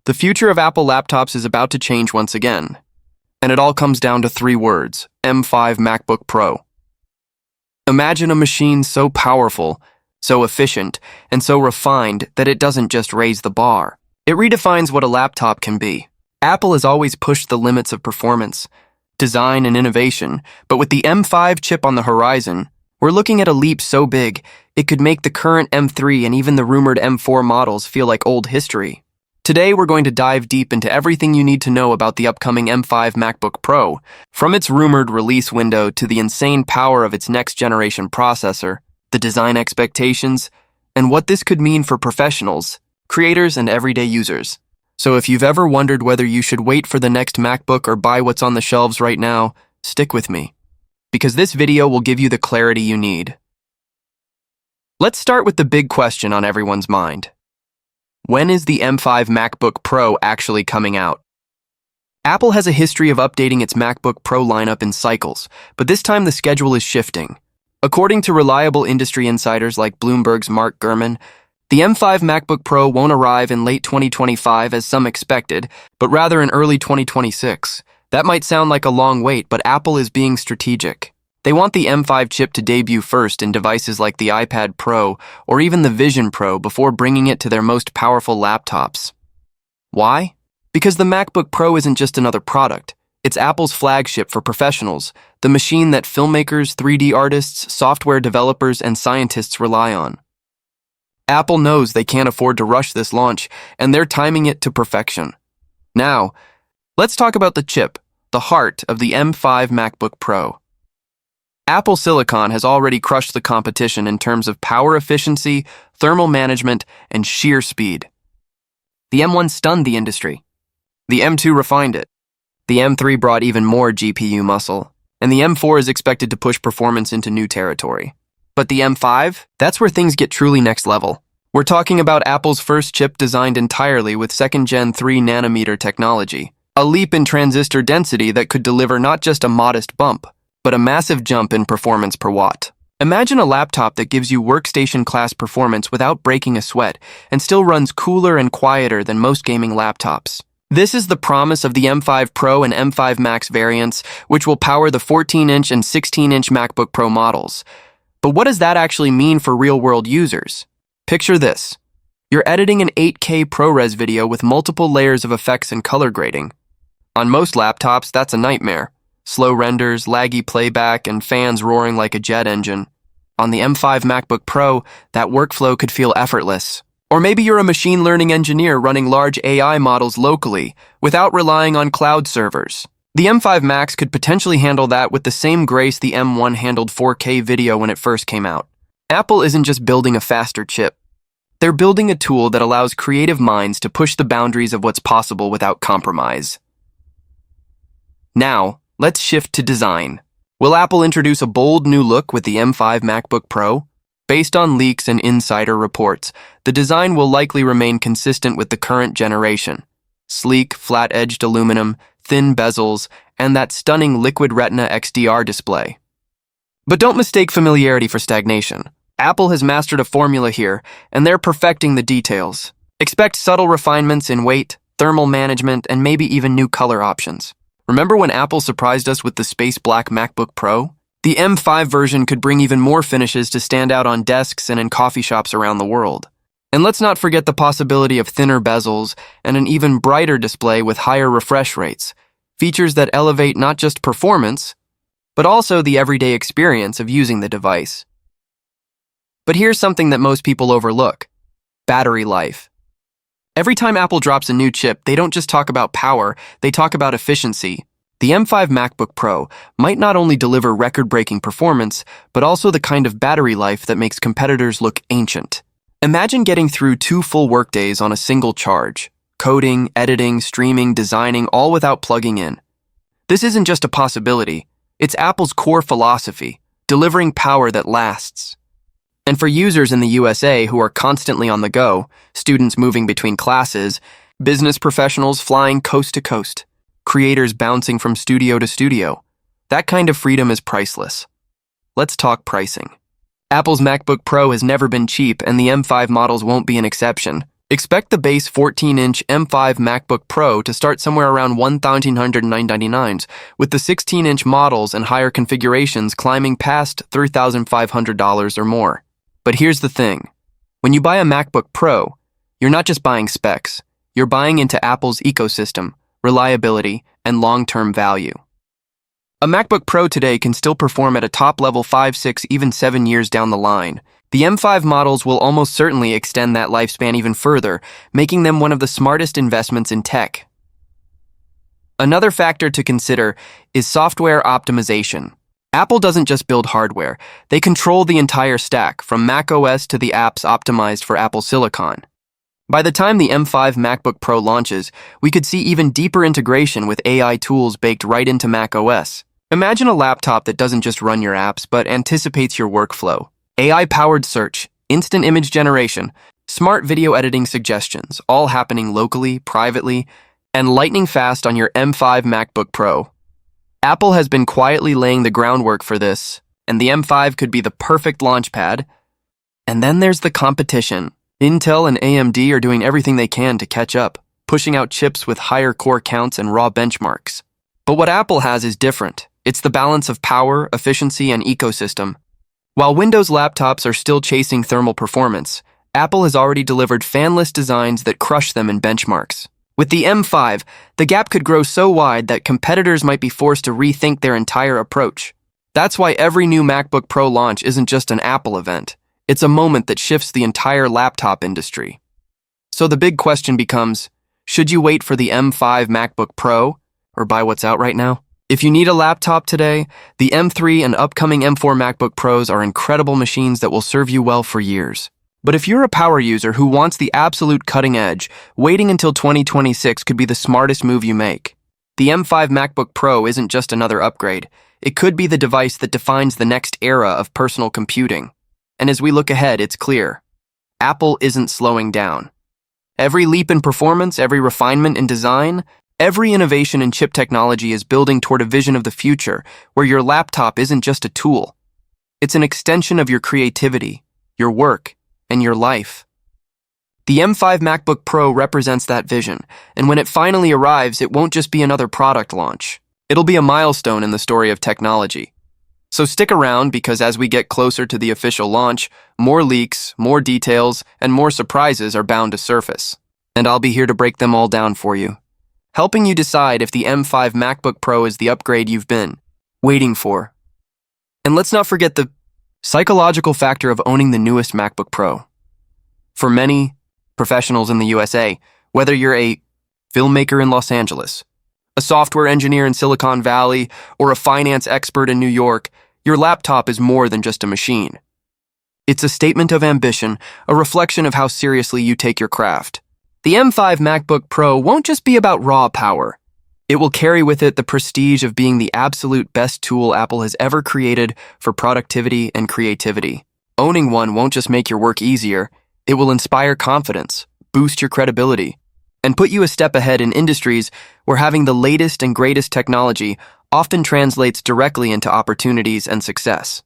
The future of Apple laptops is about to change once again. And it all comes down to 3 words: M5 MacBook Pro. Imagine a machine so powerful, so efficient, and so refined that it doesn't just raise the bar. It redefines what a laptop can be. Apple has always pushed the limits of performance, design, and innovation, but with the M5 chip on the horizon, we're looking at a leap so big, it could make the current M3 and even the rumored M4 models feel like old history. Today, we're going to dive deep into everything you need to know about the upcoming M5 MacBook Pro, from its rumored release window to the insane power of its next-generation processor, the design expectations, and what this could mean for professionals, creators, and everyday users. So if you've ever wondered whether you should wait for the next MacBook or buy what's on the shelves right now, stick with me, because this video will give you the clarity you need. Let's start with the big question on everyone's mind. When is the M5 MacBook Pro actually coming out? Apple has a history of updating its MacBook Pro lineup in cycles, but this time the schedule is shifting. According to reliable industry insiders like Bloomberg's Mark Gurman, the M5 MacBook Pro won't arrive in late 2025 as some expected, but rather in early 2026. That might sound like a long wait, but Apple is being strategic. They want the M5 chip to debut first in devices like the iPad Pro or even the Vision Pro before bringing it to their most powerful laptops. Why? Because the MacBook Pro isn't just another product. It's Apple's flagship for professionals, the machine that filmmakers, 3D artists, software developers, and scientists rely on. Apple knows they can't afford to rush this launch, and they're timing it to perfection. Now, let's talk about the chip, the heart of the M5 MacBook Pro. Apple Silicon has already crushed the competition in terms of power efficiency, thermal management, and sheer speed. The M1 stunned the industry. The M2 refined it. The M3 brought even more GPU muscle, and the M4 is expected to push performance into new territory. But the M5? That's where things get truly next level. We're talking about Apple's first chip designed entirely with 2nd Gen 3 nanometer technology, a leap in transistor density that could deliver not just a modest bump, but a massive jump in performance per watt. Imagine a laptop that gives you workstation-class performance without breaking a sweat and still runs cooler and quieter than most gaming laptops. This is the promise of the M5 Pro and M5 Max variants, which will power the 14-inch and 16-inch MacBook Pro models. But what does that actually mean for real-world users? Picture this. You're editing an 8K ProRes video with multiple layers of effects and color grading. On most laptops, that's a nightmare. Slow renders, laggy playback, and fans roaring like a jet engine. On the M5 MacBook Pro, that workflow could feel effortless. Or maybe you're a machine learning engineer running large AI models locally, without relying on cloud servers. The M5 Max could potentially handle that with the same grace the M1 handled 4K video when it first came out. Apple isn't just building a faster chip. They're building a tool that allows creative minds to push the boundaries of what's possible without compromise. Now, let's shift to design. Will Apple introduce a bold new look with the M5 MacBook Pro? Based on leaks and insider reports, the design will likely remain consistent with the current generation. Sleek, flat-edged aluminum, thin bezels, and that stunning Liquid Retina XDR display. But don't mistake familiarity for stagnation. Apple has mastered a formula here, and they're perfecting the details. Expect subtle refinements in weight, thermal management, and maybe even new color options. Remember when Apple surprised us with the space black MacBook Pro? The M5 version could bring even more finishes to stand out on desks and in coffee shops around the world. And let's not forget the possibility of thinner bezels and an even brighter display with higher refresh rates, features that elevate not just performance, but also the everyday experience of using the device. But here's something that most people overlook: battery life. Every time Apple drops a new chip, they don't just talk about power, they talk about efficiency. The M5 MacBook Pro might not only deliver record-breaking performance, but also the kind of battery life that makes competitors look ancient. Imagine getting through 2 full workdays on a single charge. Coding, editing, streaming, designing, all without plugging in. This isn't just a possibility, it's Apple's core philosophy, delivering power that lasts. And for users in the USA who are constantly on the go, students moving between classes, business professionals flying coast to coast, creators bouncing from studio to studio, that kind of freedom is priceless. Let's talk pricing. Apple's MacBook Pro has never been cheap, and the M5 models won't be an exception. Expect the base 14-inch M5 MacBook Pro to start somewhere around $1,999, with the 16-inch models and higher configurations climbing past $3,500 or more. But here's the thing. When you buy a MacBook Pro, you're not just buying specs. You're buying into Apple's ecosystem, reliability, and long-term value. A MacBook Pro today can still perform at a top level 5, 6, even 7 years down the line. The M5 models will almost certainly extend that lifespan even further, making them one of the smartest investments in tech. Another factor to consider is software optimization. Apple doesn't just build hardware, they control the entire stack, from macOS to the apps optimized for Apple Silicon. By the time the M5 MacBook Pro launches, we could see even deeper integration with AI tools baked right into macOS. Imagine a laptop that doesn't just run your apps, but anticipates your workflow. AI-powered search, instant image generation, smart video editing suggestions, all happening locally, privately, and lightning fast on your M5 MacBook Pro. Apple has been quietly laying the groundwork for this, and the M5 could be the perfect launchpad. And then there's the competition. Intel and AMD are doing everything they can to catch up, pushing out chips with higher core counts and raw benchmarks. But what Apple has is different. It's the balance of power, efficiency, and ecosystem. While Windows laptops are still chasing thermal performance, Apple has already delivered fanless designs that crush them in benchmarks. With the M5, the gap could grow so wide that competitors might be forced to rethink their entire approach. That's why every new MacBook Pro launch isn't just an Apple event. It's a moment that shifts the entire laptop industry. So the big question becomes, should you wait for the M5 MacBook Pro or buy what's out right now? If you need a laptop today, the M3 and upcoming M4 MacBook Pros are incredible machines that will serve you well for years. But if you're a power user who wants the absolute cutting edge, waiting until 2026 could be the smartest move you make. The M5 MacBook Pro isn't just another upgrade. It could be the device that defines the next era of personal computing. And as we look ahead, it's clear. Apple isn't slowing down. Every leap in performance, every refinement in design, every innovation in chip technology is building toward a vision of the future where your laptop isn't just a tool. It's an extension of your creativity, your work, and your life. The M5 MacBook Pro represents that vision, and when it finally arrives, it won't just be another product launch. It'll be a milestone in the story of technology. So stick around, because as we get closer to the official launch, more leaks, more details, and more surprises are bound to surface. And I'll be here to break them all down for you, helping you decide if the M5 MacBook Pro is the upgrade you've been waiting for. And let's not forget the psychological factor of owning the newest MacBook Pro. For many professionals in the USA, whether you're a filmmaker in Los Angeles, a software engineer in Silicon Valley, or a finance expert in New York, your laptop is more than just a machine. It's a statement of ambition, a reflection of how seriously you take your craft. The M5 MacBook Pro won't just be about raw power. It will carry with it the prestige of being the absolute best tool Apple has ever created for productivity and creativity. Owning one won't just make your work easier, it will inspire confidence, boost your credibility, and put you a step ahead in industries where having the latest and greatest technology often translates directly into opportunities and success.